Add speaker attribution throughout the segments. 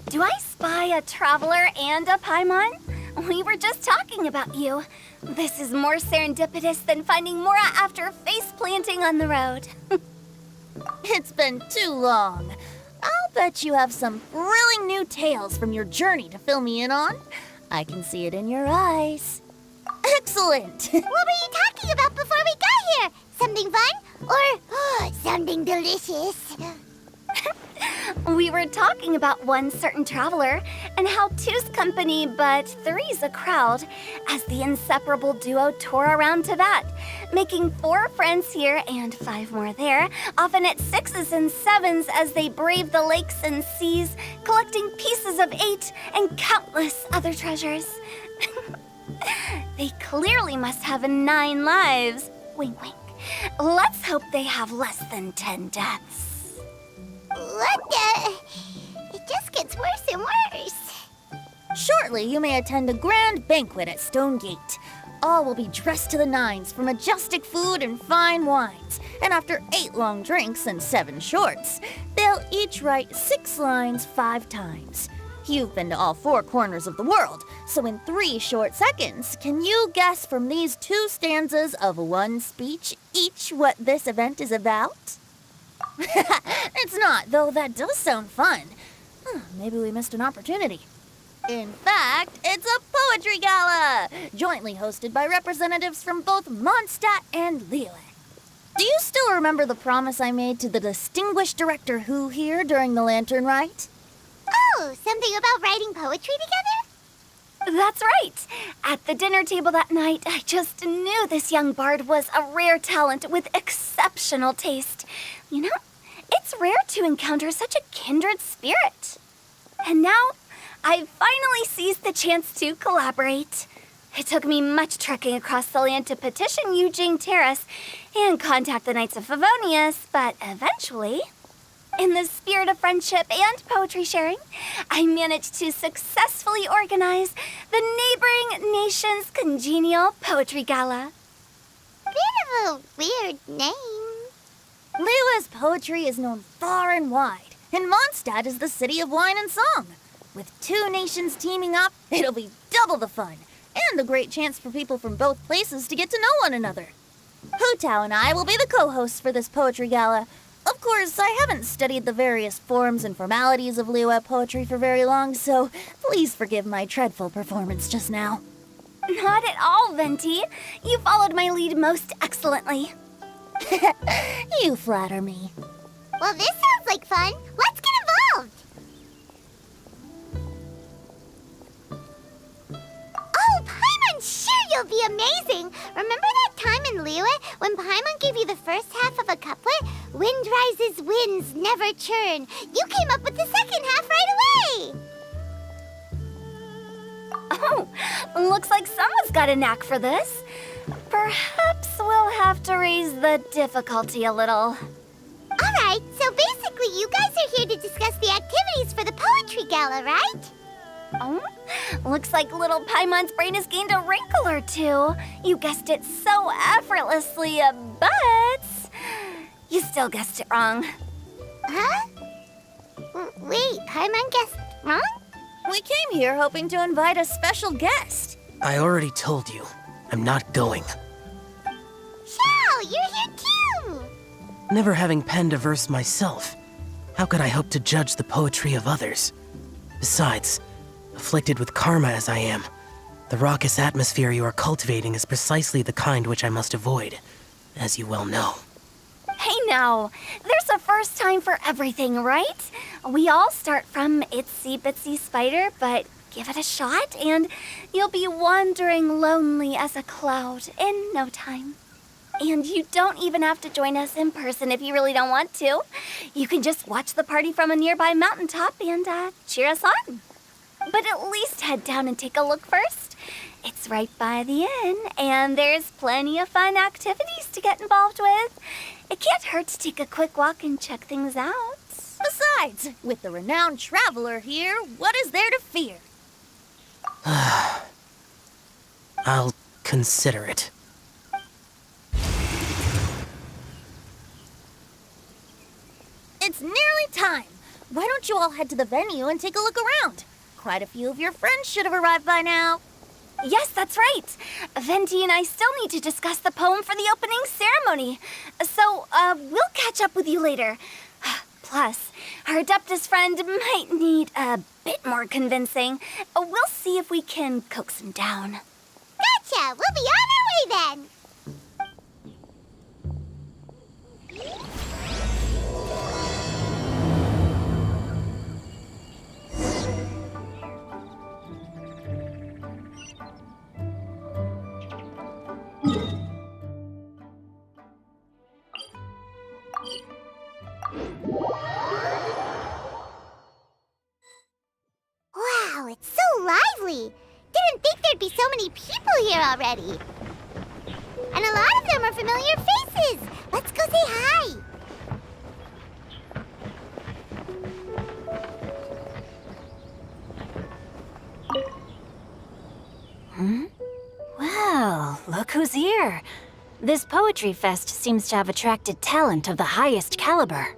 Speaker 1: Do I spy a traveler and a Paimon? We were just talking about you. This is more serendipitous than finding Mora after face planting on the road.
Speaker 2: It's been too long. I'll bet you have some thrilling new tales from your journey to fill me in on. I can see it in your eyes. Excellent!
Speaker 3: What were you talking about before we got here? Something fun? Or something delicious?
Speaker 1: We were talking about one certain traveler and how two's company but three's a crowd as the inseparable duo tore around to that, making 4 friends here and 5 more there, often at 6s and 7s as they braved the lakes and seas, collecting pieces of 8 and countless other treasures. They clearly must have 9 lives. Wink, wink. Let's hope they have less than 10 deaths.
Speaker 3: What the? It just gets worse and worse.
Speaker 2: Shortly, you may attend a grand banquet at Stone Gate. All will be dressed to the nines for majestic food and fine wines. And after 8 long drinks and 7 shorts, they'll each write 6 lines 5 times. You've been to all 4 corners of the world, so in 3 short seconds, can you guess from these 2 stanzas of 1 speech each what this event is about? It's not, though that does sound fun. Maybe we missed an opportunity. In fact, it's a poetry gala, jointly hosted by representatives from both Mondstadt and Liyue. Do you still remember the promise I made to the distinguished director Who here during the Lantern Rite?
Speaker 3: Oh, something about writing poetry together?
Speaker 1: That's right. At the dinner table that night, I just knew this young bard was a rare talent with exceptional taste. You know, it's rare to encounter such a kindred spirit. And now, I've finally seized the chance to collaborate. It took me much trekking across the land to petition Eugene Terrace and contact the Knights of Favonius, but eventually, in the spirit of friendship and poetry sharing, I managed to successfully organize the neighboring nation's congenial poetry gala.
Speaker 3: Bit of a weird name.
Speaker 2: Liyue's poetry is known far and wide, and Mondstadt is the city of wine and song. With 2 nations teaming up, it'll be double the fun, and a great chance for people from both places to get to know one another. Hu Tao and I will be the co-hosts for this poetry gala. Of course, I haven't studied the various forms and formalities of Liyue poetry for very long, so please forgive my dreadful performance just now.
Speaker 1: Not at all, Venti. You followed my lead most excellently.
Speaker 2: You flatter me.
Speaker 3: Well, this sounds like fun. Let's get involved. Oh, Paimon, sure you'll be amazing. Remember that time in Liyue when Paimon gave you the first half of a couplet? Wind rises, winds never churn. You came up with the second half right away.
Speaker 1: Oh, looks like someone's got a knack for this. Perhaps we'll have to raise the difficulty a little.
Speaker 3: All right, so basically you guys are here to discuss the activities for the poetry gala, right?
Speaker 1: Oh, looks like little Paimon's brain has gained a wrinkle or 2. You guessed it so effortlessly, but you still guessed it wrong.
Speaker 3: Huh? Wait, Paimon guessed wrong?
Speaker 2: We came here hoping to invite a special guest.
Speaker 4: I already told you. I'm not going.
Speaker 3: Xiao, you're here too!
Speaker 4: Never having penned a verse myself, how could I hope to judge the poetry of others? Besides, afflicted with karma as I am, the raucous atmosphere you are cultivating is precisely the kind which I must avoid, as you well know.
Speaker 1: Hey now, there's a first time for everything, right? We all start from itsy bitsy spider, but give it a shot and you'll be wandering lonely as a cloud in no time. And you don't even have to join us in person if you really don't want to. You can just watch the party from a nearby mountaintop and cheer us on. But at least head down and take a look first. It's right by the inn, and there's plenty of fun activities to get involved with. It can't hurt to take a quick walk and check things out.
Speaker 2: Besides, with the renowned traveler here, what is there to fear?
Speaker 4: I'll consider it.
Speaker 2: It's nearly time. why don't you all head to the venue and take a look around? Quite a few of your friends should have arrived by now.
Speaker 1: Yes, that's right. Venti and I still need to discuss the poem for the opening ceremony. So, we'll catch up with you later. Plus, our Adeptus friend might need a bit more convincing. We'll see if we can coax him down.
Speaker 3: Gotcha! We'll be on our way then! Wow, it's so lively! Didn't think there'd be so many people here already. And a lot of them are familiar faces. Let's go say hi.
Speaker 5: Well, look who's here. This poetry fest seems to have attracted talent of the highest caliber.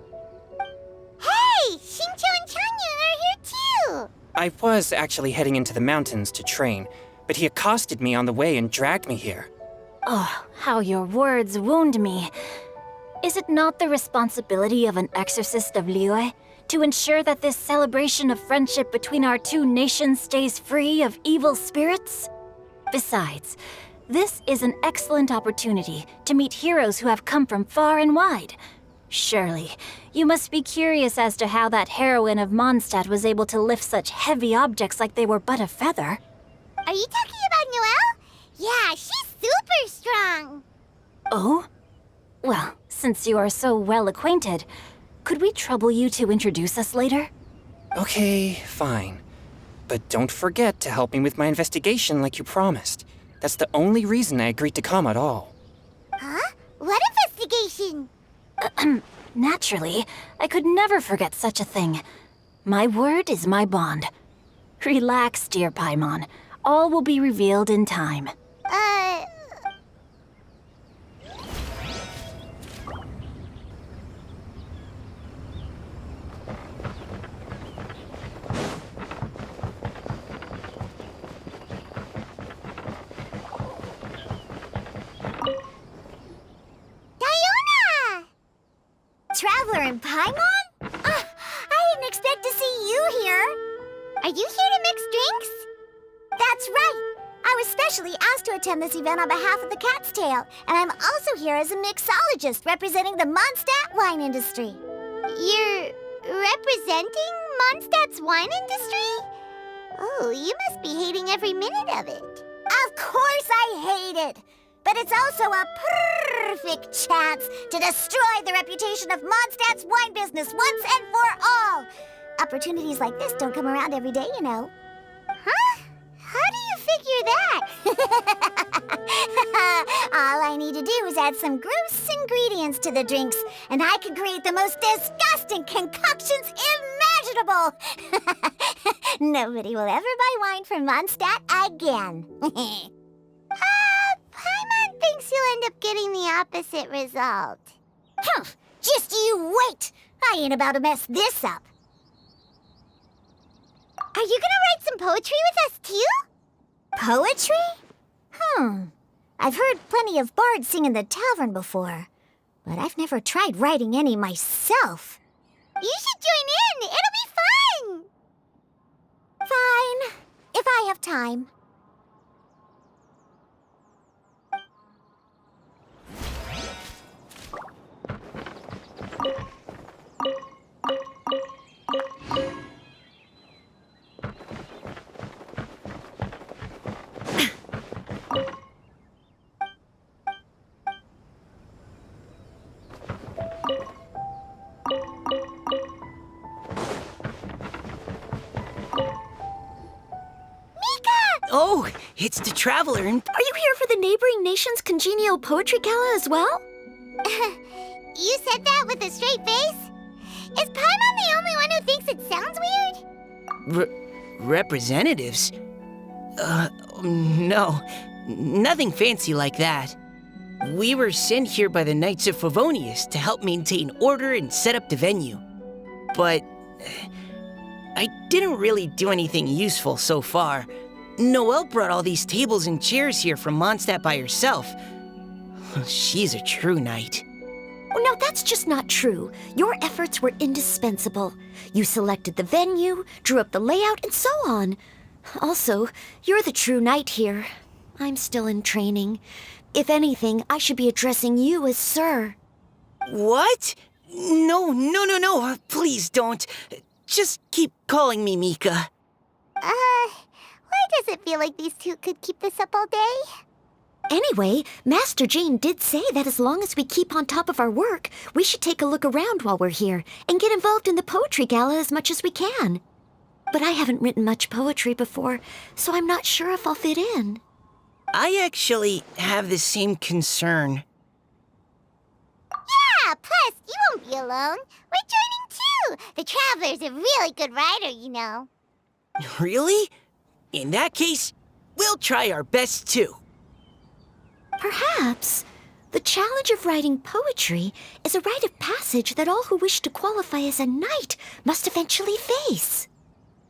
Speaker 3: Hey, Shincho and Changyun are here too.
Speaker 6: I was actually heading into the mountains to train, but he accosted me on the way and dragged me here.
Speaker 5: Oh, how your words wound me. Is it not the responsibility of an exorcist of Liyue to ensure that this celebration of friendship between our two nations stays free of evil spirits? Besides, this is an excellent opportunity to meet heroes who have come from far and wide. Surely, you must be curious as to how that heroine of Mondstadt was able to lift such heavy objects like they were but a feather.
Speaker 3: Are you talking about Noelle? Yeah, she's super strong.
Speaker 5: Oh? Well, since you are so well acquainted, could we trouble you to introduce us later?
Speaker 6: Okay, fine. But don't forget to help me with my investigation like you promised. That's the only reason I agreed to come at all.
Speaker 3: Huh? What investigation?
Speaker 5: Naturally, I could never forget such a thing. My word is my bond. Relax, dear Paimon. All will be revealed in time.
Speaker 3: Diona! Traveler in Paimon? I didn't expect to see you here. Are you here to mix drinks? That's right. I was specially asked to attend this event on behalf of the Cat's Tail, and I'm also here as a mixologist representing the Mondstadt wine industry. You're representing Mondstadt's wine industry? Oh, you must be hating every minute of it. Of course I hate it! But it's also a perfect chance to destroy the reputation of Mondstadt's wine business once and for all! Opportunities like this don't come around every day, you know. Huh? How do you figure that? All I need to do is add some gross ingredients to the drinks, and I can create the most disgusting concoctions imaginable! Nobody will ever buy wine from Mondstadt again. Paimon thinks you'll end up getting the opposite result. Just you wait! I ain't about to mess this up. Are you gonna write some poetry with us, too? Poetry? I've heard plenty of bards sing in the tavern before, but I've never tried writing any myself. You should join in! It'll be fun! Fine, if I have time.
Speaker 7: Oh, it's the Traveler, and
Speaker 2: Are you here for the neighboring nation's congenial poetry gala as well?
Speaker 3: You said that with a straight face? Is Paimon the only one who thinks it sounds weird?
Speaker 7: representatives? No, nothing fancy like that. We were sent here by the Knights of Favonius to help maintain order and set up the venue. But I didn't really do anything useful so far. Noelle brought all these tables and chairs here from Mondstadt by herself. She's a true knight.
Speaker 2: Oh, no, that's just not true. Your efforts were indispensable. You selected the venue, drew up the layout, and so on. Also, you're the true knight here. I'm still in training. If anything, I should be addressing you as Sir.
Speaker 7: What? No. Please don't. Just keep calling me Mika.
Speaker 3: Why does it feel like these two could keep this up all day?
Speaker 2: Anyway, Master Jane did say that as long as we keep on top of our work, we should take a look around while we're here and get involved in the poetry gala as much as we can. But I haven't written much poetry before, so I'm not sure if I'll fit in.
Speaker 7: I actually have the same concern.
Speaker 3: Yeah, plus, you won't be alone. We're joining too. The Traveler's a really good writer, you know.
Speaker 7: Really? In that case, we'll try our best too.
Speaker 2: Perhaps the challenge of writing poetry is a rite of passage that all who wish to qualify as a knight must eventually face.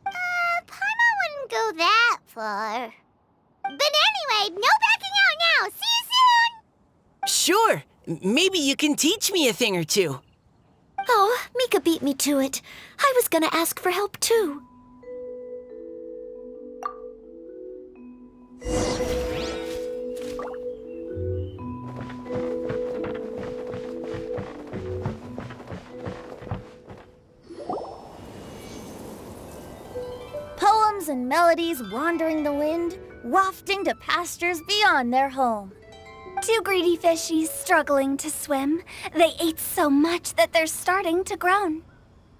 Speaker 3: Paimon wouldn't go that far. But anyway, no backing out now. See you soon!
Speaker 7: Sure, maybe you can teach me a thing or two.
Speaker 2: Oh, Mika beat me to it. I was gonna ask for help too. Poems and melodies wandering the wind, wafting to pastures beyond their home.
Speaker 1: Two greedy fishies struggling to swim. They ate so much that they're starting to groan.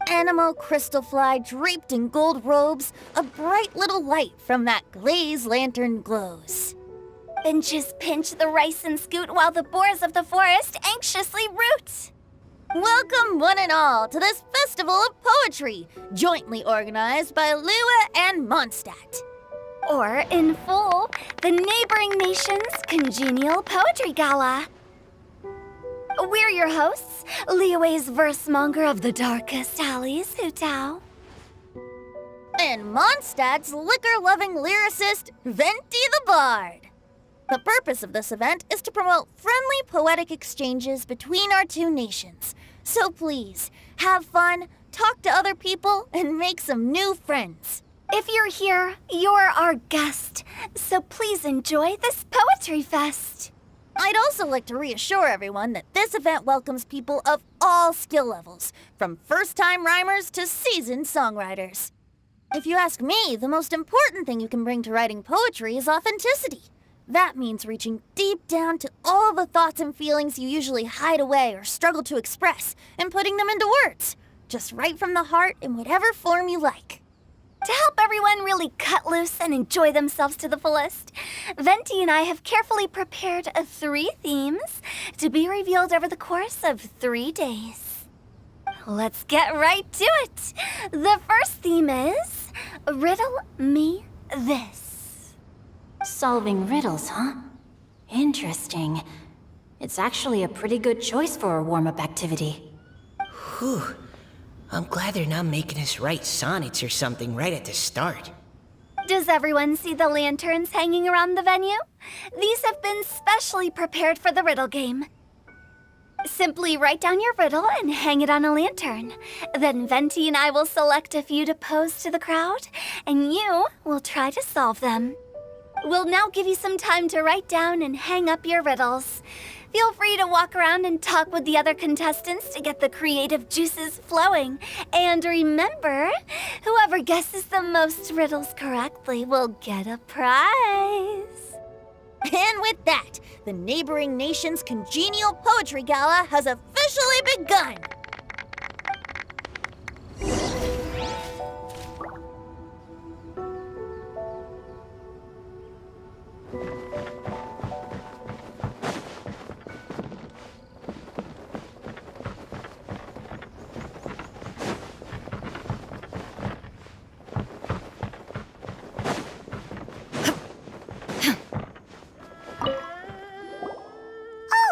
Speaker 2: Animal crystal fly draped in gold robes, a bright little light from that glazed lantern glows.
Speaker 1: Finches pinch the rice and scoot while the boars of the forest anxiously root.
Speaker 2: Welcome, one and all, to this festival of poetry, jointly organized by Liyue and Mondstadt.
Speaker 1: Or, in full, the neighboring nation's congenial poetry gala. We're your hosts, Liyue's versemonger of the darkest alleys, Hutao.
Speaker 2: And Mondstadt's liquor-loving lyricist, Venti the Bard. The purpose of this event is to promote friendly poetic exchanges between our two nations. So please, have fun, talk to other people, and make some new friends.
Speaker 1: If you're here, you're our guest, so please enjoy this poetry fest.
Speaker 2: I'd also like to reassure everyone that this event welcomes people of all skill levels, from first-time rhymers to seasoned songwriters. If you ask me, the most important thing you can bring to writing poetry is authenticity. That means reaching deep down to all the thoughts and feelings you usually hide away or struggle to express, and putting them into words, just right from the heart in whatever form you like.
Speaker 1: To help everyone really cut loose and enjoy themselves to the fullest, Venti and I have carefully prepared 3 themes to be revealed over the course of 3 days. Let's get right to it. The first theme is Riddle Me This.
Speaker 5: Solving riddles, huh? Interesting. It's actually a pretty good choice for a warm-up activity.
Speaker 7: Whew. I'm glad they're not making us write sonnets or something right at the start.
Speaker 1: Does everyone see the lanterns hanging around the venue? These have been specially prepared for the riddle game. Simply write down your riddle and hang it on a lantern. Then Venti and I will select a few to pose to the crowd, and you will try to solve them. We'll now give you some time to write down and hang up your riddles. Feel free to walk around and talk with the other contestants to get the creative juices flowing. And remember, whoever guesses the most riddles correctly will get a prize.
Speaker 2: And with that, the neighboring nation's congenial poetry gala has officially begun.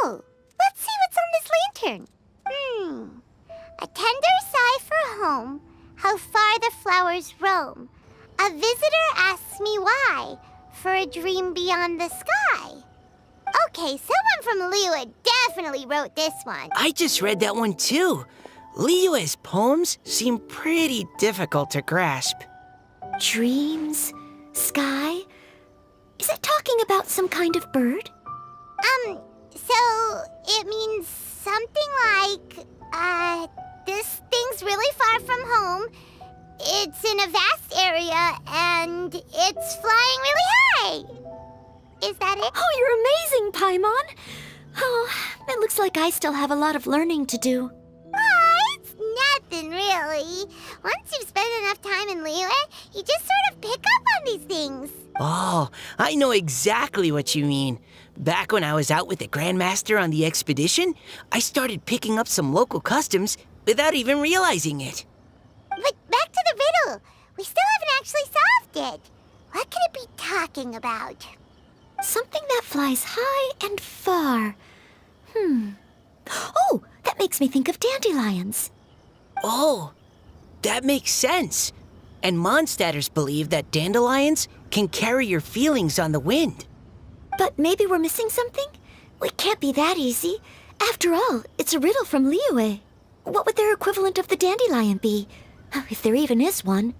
Speaker 3: Oh, let's see what's on this lantern. flowers roam. A visitor asks me why, for a dream beyond the sky. Okay, someone from Liyue definitely wrote this one.
Speaker 7: I just read that one too. Liyue's poems seem pretty difficult to grasp.
Speaker 2: Dreams? Sky? Is it talking about some kind of bird?
Speaker 3: So it means something like, this thing's really far from home. It's in a vast area, and it's flying really high. Is that it?
Speaker 2: Oh, you're amazing, Paimon! Oh, it looks like I still have a lot of learning to do.
Speaker 3: It's nothing really. Once you've spent enough time in Liyue, you just sort of pick up on these things.
Speaker 7: Oh, I know exactly what you mean. Back when I was out with the Grandmaster on the expedition, I started picking up some local customs without even realizing it.
Speaker 3: But back to the riddle. We still haven't actually solved it. What could it be talking about?
Speaker 2: Something that flies high and far. Oh, that makes me think of dandelions.
Speaker 7: Oh, that makes sense. And Mondstadters believe that dandelions can carry your feelings on the wind.
Speaker 2: But maybe we're missing something? It can't be that easy. After all, it's a riddle from Liyue. What would their equivalent of the dandelion be? If there even is one.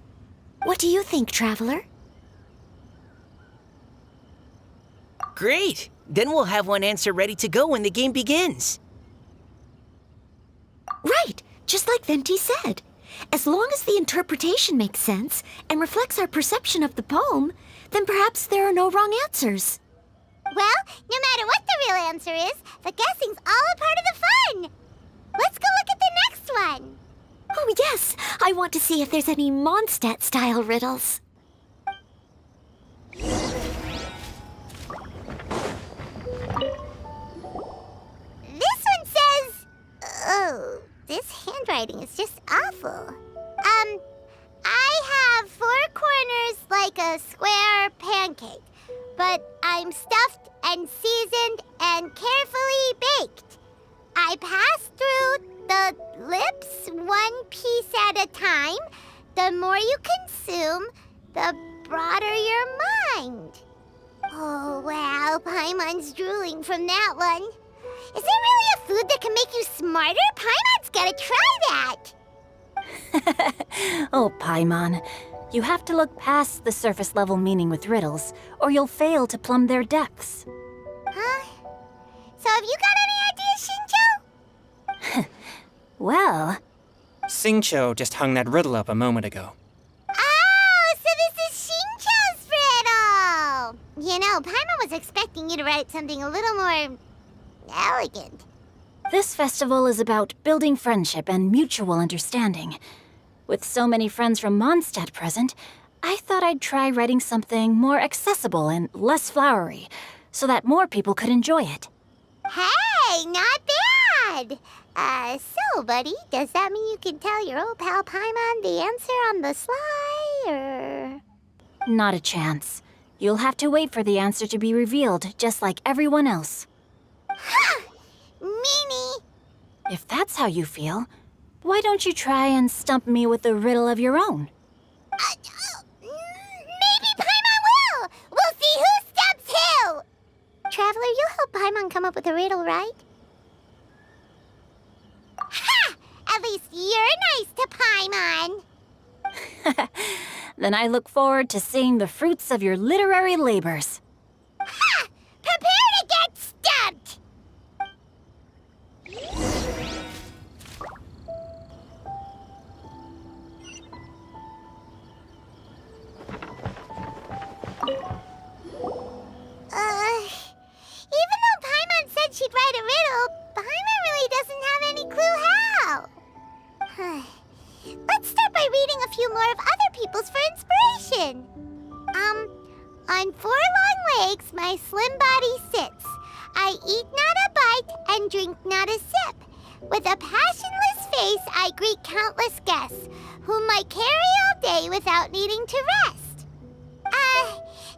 Speaker 2: What do you think, Traveler?
Speaker 7: Great! Then we'll have one answer ready to go when the game begins.
Speaker 2: Right, just like Venti said. As long as the interpretation makes sense and reflects our perception of the poem, then perhaps there are no wrong answers.
Speaker 3: Well, no matter what the real answer is, the guessing's all a part of the fun. Let's go look at the next one.
Speaker 2: Oh, yes, I want to see if there's any Mondstadt-style riddles.
Speaker 3: This one says... Oh, this handwriting is just awful. I have 4 corners like a square pancake, but I'm stuffed and seasoned and carefully baked. I pass through the lips 1 piece at a time. The more you consume, the broader your mind. Oh, wow, Paimon's drooling from that one. Is there really a food that can make you smarter? Paimon's gotta try that.
Speaker 5: Oh, Paimon. You have to look past the surface level meaning with riddles, or you'll fail to plumb their depths.
Speaker 3: Huh? So have you got any ideas, Shinjo?
Speaker 5: Well,
Speaker 6: Xingqiu just hung that riddle up a moment ago.
Speaker 3: Oh, so this is Shinjo's riddle! You know, Paimon was expecting you to write something a little more... elegant.
Speaker 5: this festival is about building friendship and mutual understanding. With so many friends from Mondstadt present, I thought I'd try writing something more accessible and less flowery, so that more people could enjoy it.
Speaker 3: Hey, not bad! So, buddy, does that mean you can tell your old pal Paimon the answer on the sly, or...?
Speaker 5: Not a chance. You'll have to wait for the answer to be revealed, just like everyone else.
Speaker 3: Ha! Meanie!
Speaker 5: If that's how you feel, why don't you try and stump me with a riddle of your own?
Speaker 3: Maybe Paimon will! We'll see who stumps who! Traveler, you'll help Paimon come up with a riddle, right? Ha! At least you're nice to Paimon!
Speaker 5: Then I look forward to seeing the fruits of your literary labors.
Speaker 3: Ha! Prepare to get stumped! Even though Paimon said she'd write a riddle, Paimon really doesn't have any clue how. Let's start by reading a few more of other people's for inspiration. On 4 long legs my slim body sits. I eat not a bite and drink not a sip. With a passionless face I greet countless guests, whom I carry all day without needing to rest.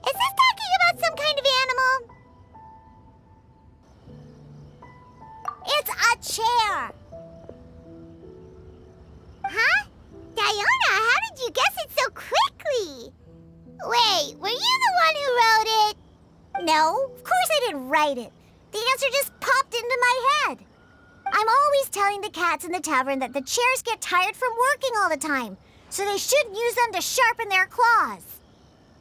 Speaker 3: Is this talking about some kind of animal? It's a chair. Huh? Diona, how did you guess it so Wait, were you the one who wrote it?
Speaker 2: No, of course I didn't write it. The answer just popped into my head. I'm always telling the cats in the tavern that the chairs get tired from working all the time, so they shouldn't use them to sharpen their claws.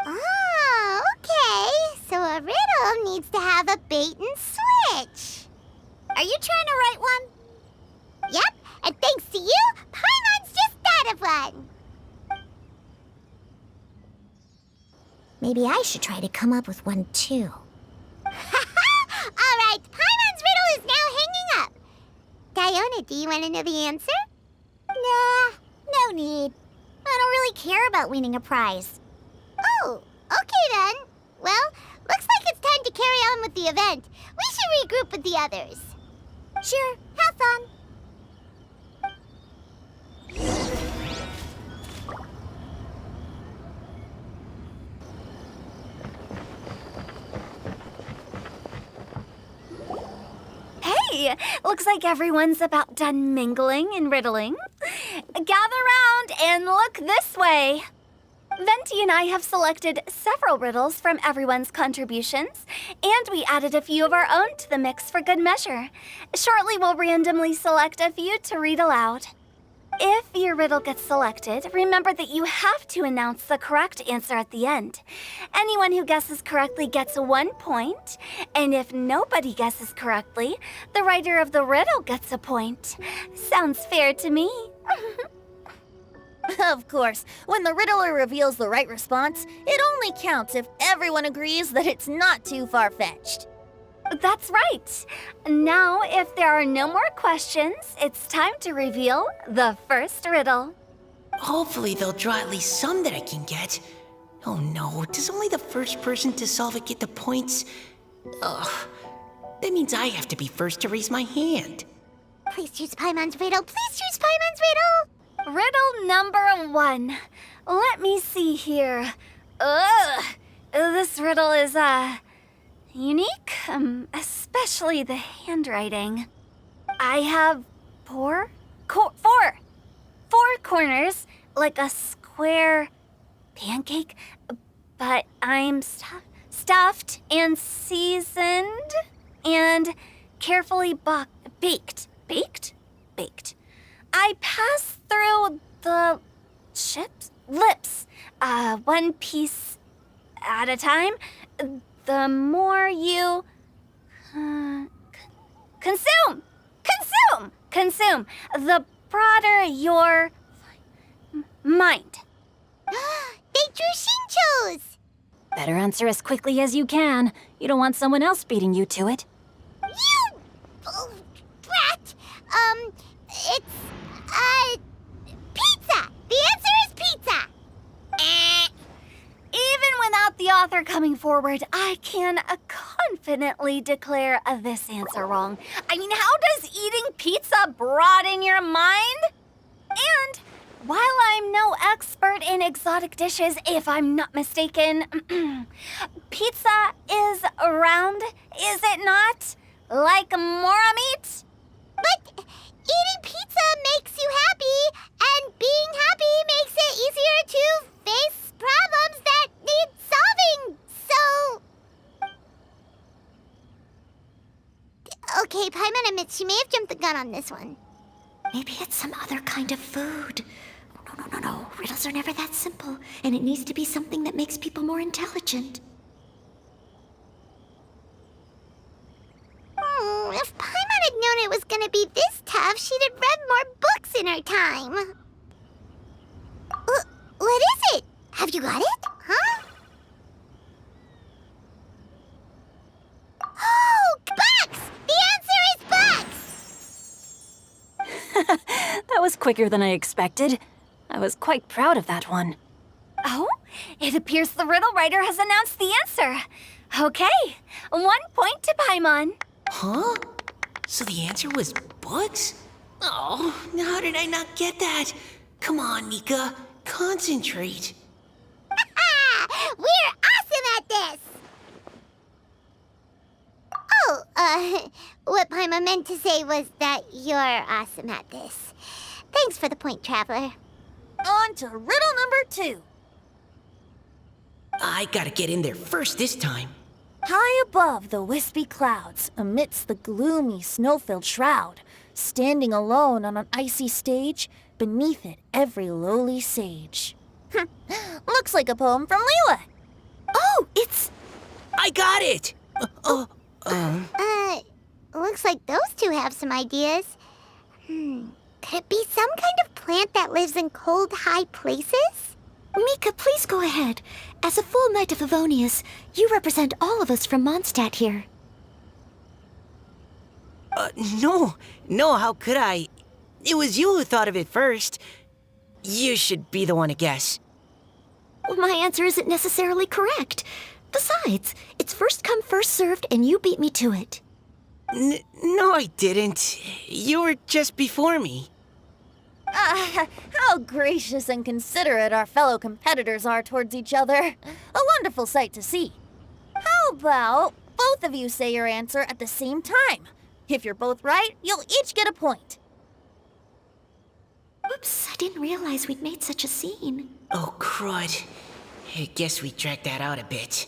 Speaker 3: Oh, okay. So a riddle needs to have a bait and switch.
Speaker 2: Are you trying to write one?
Speaker 3: Yep, and thanks to you, Paimon's just thought of one.
Speaker 2: Maybe I should try to come up with one too.
Speaker 3: All right, Paimon's riddle is now hanging up. Diona, do you want to know the answer?
Speaker 2: Nah, no need. I don't really care about winning a prize.
Speaker 3: Oh, okay then. Well, looks like it's time to carry on with the event. We should regroup with the others.
Speaker 2: Sure, have fun.
Speaker 1: Hey, looks like everyone's about done mingling and riddling. Gather round and look this way. Venti and I have selected several riddles from everyone's contributions, and we added a few of our own to the mix for good measure. Shortly, we'll randomly select a few to read aloud. If your riddle gets selected, remember that you have to announce the correct answer at the end. Anyone who guesses correctly gets 1 point, and if nobody guesses correctly, the writer of the riddle gets a point. Sounds fair to me.
Speaker 2: Of course, when the riddler reveals the right response, it only counts if everyone agrees that it's not too far-fetched.
Speaker 1: That's right. Now, if there are no more questions, it's time to reveal the first riddle.
Speaker 7: Hopefully they'll draw at least some that I can get. Oh no, does only the first person to solve it get the points? Ugh, that means I have to be first to raise my hand.
Speaker 3: Please choose Paimon's riddle. Please choose Paimon's riddle.
Speaker 1: Riddle number 1. Let me see here. Ugh, this riddle is, unique, especially the handwriting. I have four corners, like a square pancake, but I'm stuffed and seasoned and carefully baked. Baked. I pass through the lips, one piece at a time. The more you consume, the broader your mind.
Speaker 3: They drew Shinchos.
Speaker 5: Better answer as quickly as you can. You don't want someone else beating you to it.
Speaker 3: You brat. It's pizza. The answer is pizza.
Speaker 1: Even without the author coming forward, I can confidently declare this answer wrong. I mean, how does eating pizza broaden your mind? And while I'm no expert in exotic dishes, if I'm not mistaken, pizza is round, is it not? Like mora meat?
Speaker 3: But eating pizza makes you happy, and being happy makes it easier to face problems that need solving. So... Okay, Paimon admits she may have jumped the gun on this one.
Speaker 2: Maybe it's some other kind of food. No. Riddles are never that simple, and it needs to be something that makes people more intelligent.
Speaker 3: If Paimon had known it was gonna be this tough, she'd have read more books in her time. What is it? Have you got it? Huh? Oh, bucks! The answer is bucks!
Speaker 5: That was quicker than I expected. I was quite proud of that one.
Speaker 1: Oh, it appears the riddle writer has announced the answer. Okay, 1 point to Paimon.
Speaker 7: Huh? So the answer was bugs? Oh, how did I not get that? Come on, Nika, concentrate.
Speaker 3: We're awesome at this! Oh, what Paimon meant to say was that you're awesome at this. Thanks for the point, Traveler.
Speaker 2: On to riddle number 2.
Speaker 7: I gotta get in there first this time.
Speaker 2: High above the wispy clouds, amidst the gloomy snow-filled shroud, standing alone on an icy stage, beneath it every lowly sage. Looks like a poem from Liyue.
Speaker 1: Oh, it's...
Speaker 7: I got it!
Speaker 3: Looks like those two have some ideas. Could it be some kind of plant that lives in cold, high places?
Speaker 1: Mika, please go ahead. As a full Knight of Favonius, you represent all of us from Mondstadt here.
Speaker 7: No, how could I? It was you who thought of it first. You should be the one to guess.
Speaker 1: Well, my answer isn't necessarily correct. Besides, it's first come, first served, and you beat me to it.
Speaker 7: No, I didn't. You were just before me.
Speaker 2: How gracious and considerate our fellow competitors are towards each other. A wonderful sight to see. How about both of you say your answer at the same time? If you're both right, you'll each get a point.
Speaker 1: Oops, I didn't realize we'd made such a scene.
Speaker 7: Oh, crud. I guess we dragged that out a bit.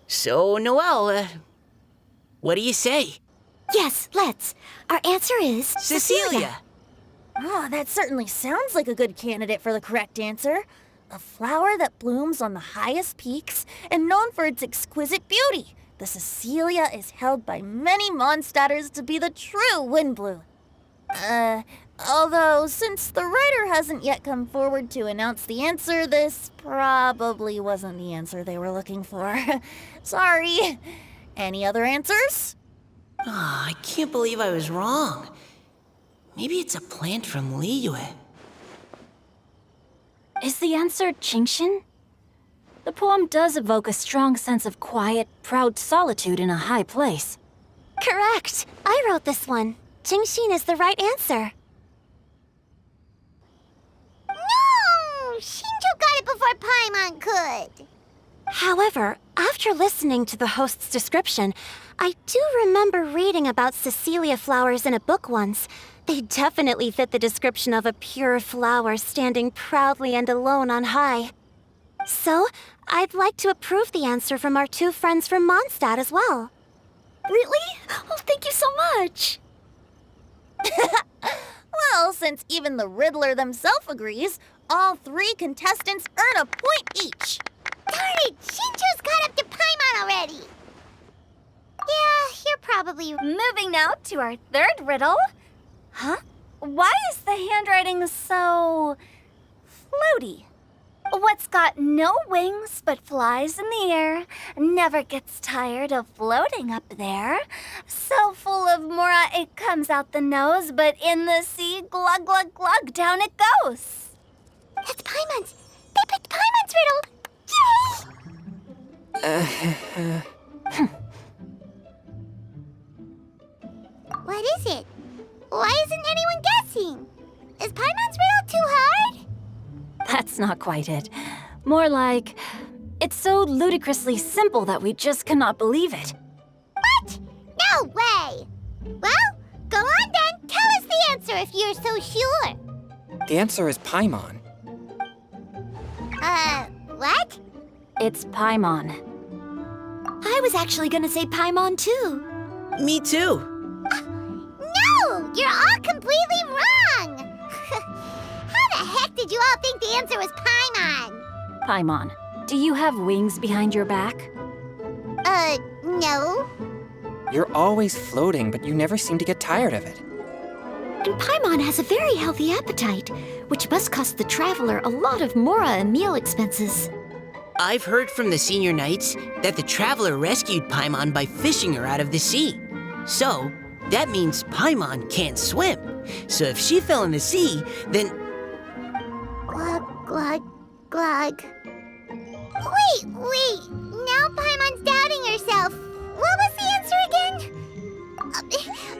Speaker 7: So, Noelle, what do you say?
Speaker 1: Yes, let's. Our answer is...
Speaker 7: Cecilia!
Speaker 2: Oh, that certainly sounds like a good candidate for the correct answer. A flower that blooms on the highest peaks and known for its exquisite beauty. The Cecilia is held by many Mondstadters to be the true Windblue. Although, since the writer hasn't yet come forward to announce the answer, this probably wasn't the answer they were looking for. Sorry. Any other answers?
Speaker 7: I can't believe I was wrong. Maybe it's a plant from Liyue.
Speaker 5: Is the answer Genshin? The poem does evoke a strong sense of quiet, proud solitude in a high place.
Speaker 1: Correct. I wrote this one. Genshin is the right answer.
Speaker 3: No! Shinjo got it before Paimon could.
Speaker 1: However, after listening to the host's description, I do remember reading about Cecilia flowers in a book once. They definitely fit the description of a pure flower standing proudly and alone on high. So, I'd like to approve the answer from our two friends from Mondstadt as well. Really? Oh, thank you so much.
Speaker 2: Well, since even the Riddler themselves agrees, all three contestants earn a point each.
Speaker 3: Darn it! Shinjo's caught up to Paimon already. Yeah, you're probably...
Speaker 1: Moving now to our third riddle. Huh? Why is the handwriting so... floaty? What's got no wings but flies in the air, never gets tired of floating up there. So full of mora it comes out the nose, but in the sea, glug, glug, glug, down it goes.
Speaker 3: That's Paimon's. They picked Paimon's riddle. Yay! What is it? Why isn't anyone guessing? Is Paimon's riddle too hard?
Speaker 5: That's not quite it. More like, it's so ludicrously simple that we just cannot believe it.
Speaker 3: What? No way! Well, go on then. Tell us the answer if you're so sure.
Speaker 6: The answer is Paimon.
Speaker 3: What?
Speaker 5: It's Paimon.
Speaker 1: I was actually gonna say Paimon too.
Speaker 7: Me too.
Speaker 3: No! You're all completely wrong! How the heck did you all think the answer was Paimon?
Speaker 5: Paimon, do you have wings behind your back?
Speaker 3: No.
Speaker 6: You're always floating, but you never seem to get tired of it.
Speaker 1: And Paimon has a very healthy appetite, which must cost the traveler a lot of mora and meal expenses.
Speaker 7: I've heard from the senior knights that the traveler rescued Paimon by fishing her out of the sea. So, that means Paimon can't swim. So if she fell in the sea, then...
Speaker 3: Glug, glug, glug. Wait! Now Paimon's doubting herself. What was the answer again?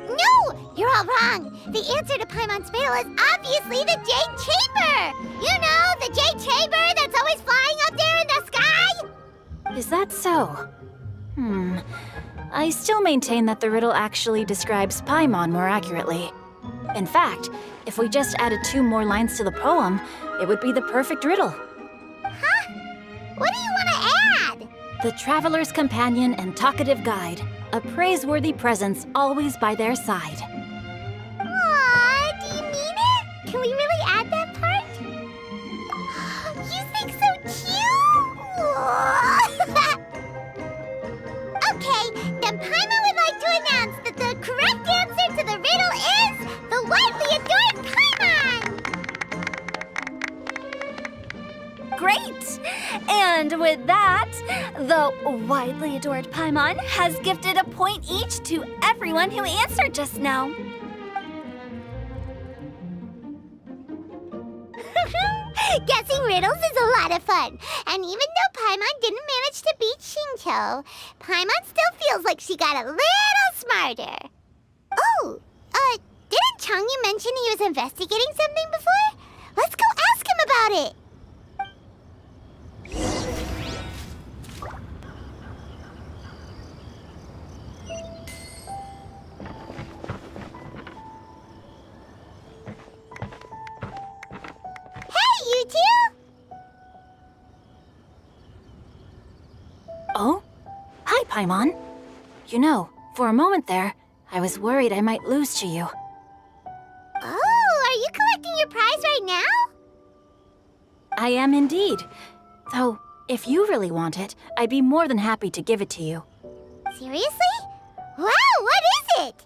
Speaker 3: No! You're all wrong. The answer to Paimon's riddle is obviously the Jade Chamber! You know, the Jade Chamber that's always flying up there in the sky?
Speaker 5: Is that so? I still maintain that the riddle actually describes Paimon more accurately. In fact, if we just added 2 more lines to the poem, it would be the perfect riddle.
Speaker 3: Huh? What do you want to add?
Speaker 5: The traveler's companion and talkative guide, a praiseworthy presence always by their side.
Speaker 3: Aw, do you mean it? Can we really add that part? You think so cute? Okay, then Paimon would like to announce that the correct answer to the riddle is the widely adored Paimon!
Speaker 1: Great! And with that, the widely adored Paimon has gifted a point each to everyone who answered just now.
Speaker 3: Guessing riddles is a lot of fun. And even though Paimon didn't manage to beat Xingqiu, Paimon still feels like she got a little smarter. Oh, didn't Changyu mention he was investigating something before? Let's go ask him about it. Hey, you two!
Speaker 5: Oh? Hi, Paimon. You know, for a moment there, I was worried I might lose to you.
Speaker 3: Oh, are you collecting your prize right now?
Speaker 5: I am indeed. Though, if you really want it, I'd be more than happy to give it to you.
Speaker 3: Seriously? Wow, what is it?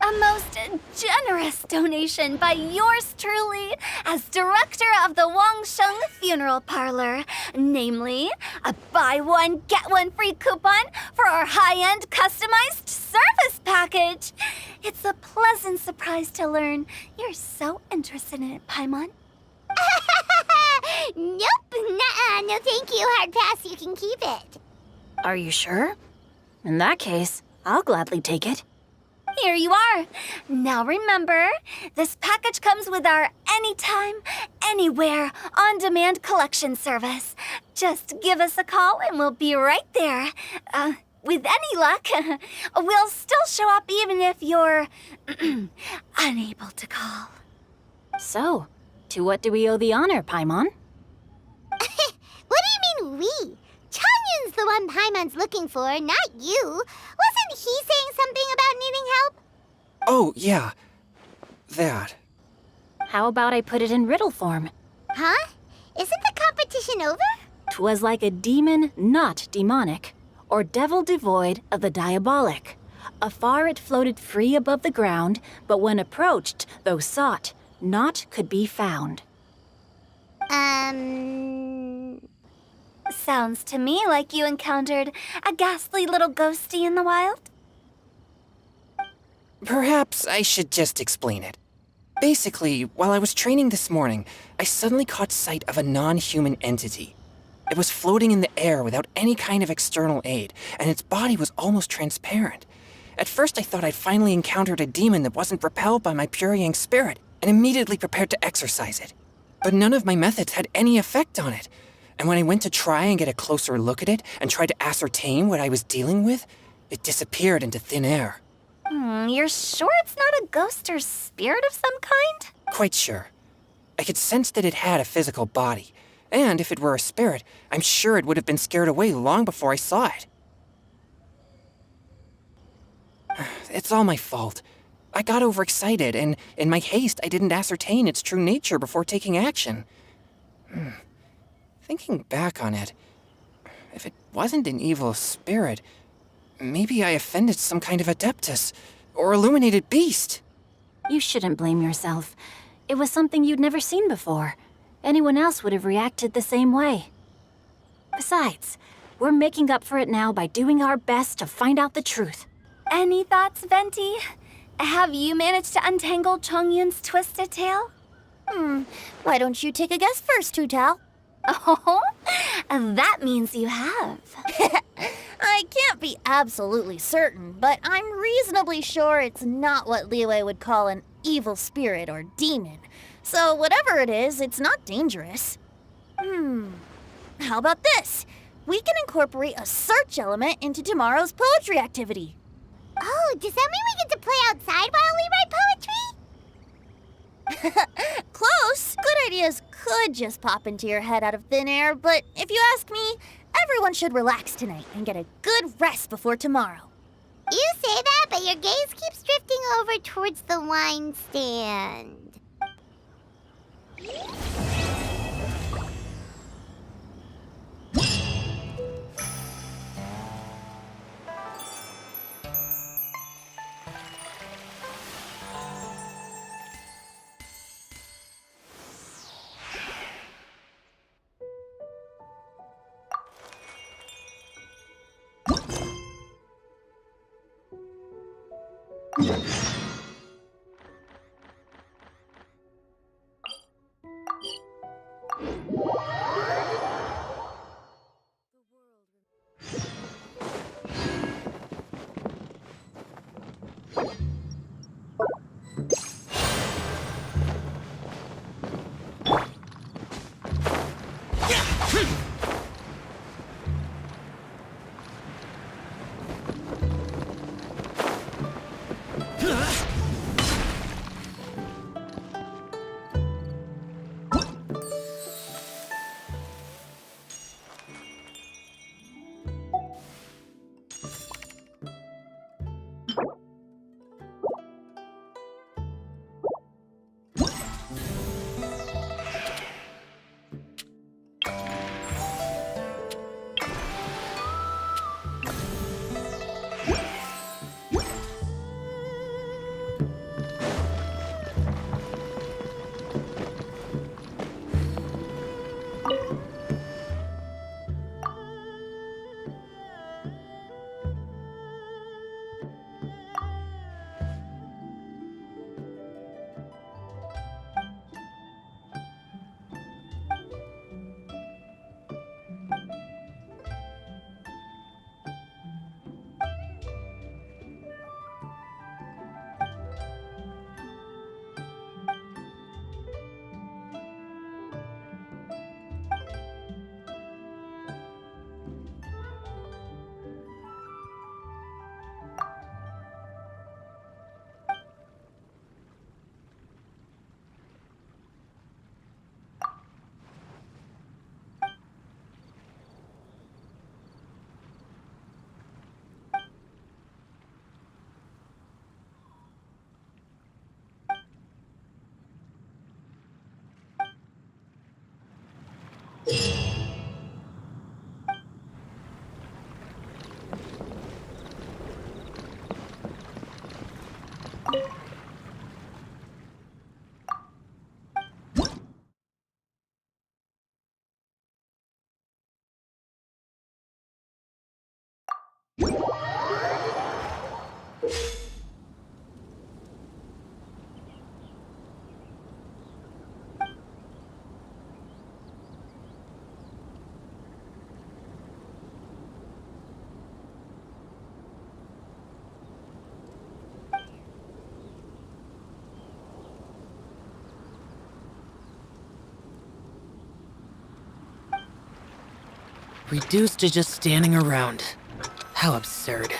Speaker 1: A most generous donation by yours truly as director of the Wangsheng Funeral Parlor. Namely, a buy one, get one free coupon for our high-end customized service package. It's a pleasant surprise to learn you're so interested in it, Paimon.
Speaker 3: Nope, nuh-uh, no thank you, hard pass, you can keep it.
Speaker 5: Are you sure? In that case, I'll gladly take it.
Speaker 1: Here you are. Now remember, this package comes with our anytime, anywhere, on-demand collection service. Just give us a call and we'll be right there. With any luck, we'll still show up even if you're unable to call.
Speaker 5: So, to what do we owe the honor, Paimon?
Speaker 3: What do you mean we? Changyun's the one Paimon's looking for, not you. Wasn't he saying something about needing help?
Speaker 6: Oh, yeah. That.
Speaker 5: How about I put it in riddle form?
Speaker 3: Huh? Isn't the competition over?
Speaker 5: 'Twas like a demon not demonic, or devil devoid of the diabolic. Afar it floated free above the ground, but when approached, though sought, naught could be found.
Speaker 1: Sounds to me like you encountered a ghastly little ghosty in the wild.
Speaker 6: Perhaps I should just explain it. Basically, while I was training this morning, I suddenly caught sight of a non-human entity. It was floating in the air without any kind of external aid, and its body was almost transparent. At first I thought I'd finally encountered a demon that wasn't repelled by my purifying spirit, and immediately prepared to exorcise it. But none of my methods had any effect on it. And when I went to try and get a closer look at it and tried to ascertain what I was dealing with, it disappeared into thin air.
Speaker 1: You're sure it's not a ghost or spirit of some kind?
Speaker 6: Quite sure. I could sense that it had a physical body, and if it were a spirit, I'm sure it would have been scared away long before I saw it. It's all my fault. I got overexcited, and in my haste, I didn't ascertain its true nature before taking action. Thinking back on it, if it wasn't an evil spirit, maybe I offended some kind of adeptus or illuminated beast.
Speaker 5: You shouldn't blame yourself. It was something you'd never seen before. Anyone else would have reacted the same way. Besides, we're making up for it now by doing our best to find out the truth.
Speaker 1: Any thoughts, Venti? Have you managed to untangle Chongyun's twisted tail?
Speaker 2: Why don't you take a guess first, Tutao?
Speaker 1: Oh, that means you have.
Speaker 2: I can't be absolutely certain, but I'm reasonably sure it's not what Liyue would call an evil spirit or demon. So whatever it is, it's not dangerous. How about this? We can incorporate a search element into tomorrow's poetry activity.
Speaker 3: Oh, does that mean we get to play outside while we write poetry?
Speaker 2: Close. Good ideas could just pop into your head out of thin air, but if you ask me, everyone should relax tonight and get a good rest before tomorrow.
Speaker 3: You say that, but your gaze keeps drifting over towards the wine stand.
Speaker 4: Reduced to just standing around. How absurd.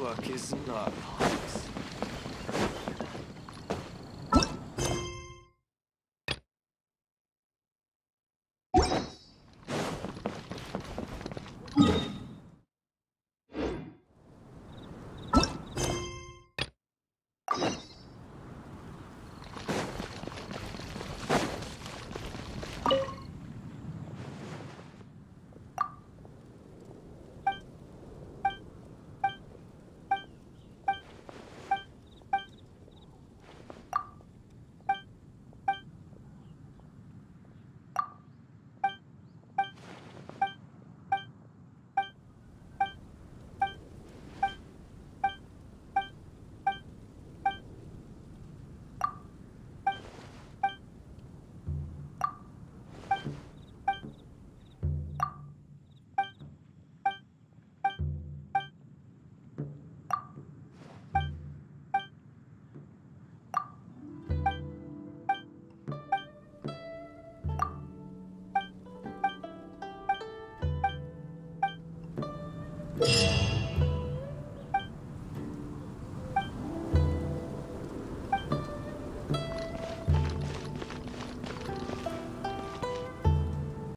Speaker 8: Luck is not always.
Speaker 3: You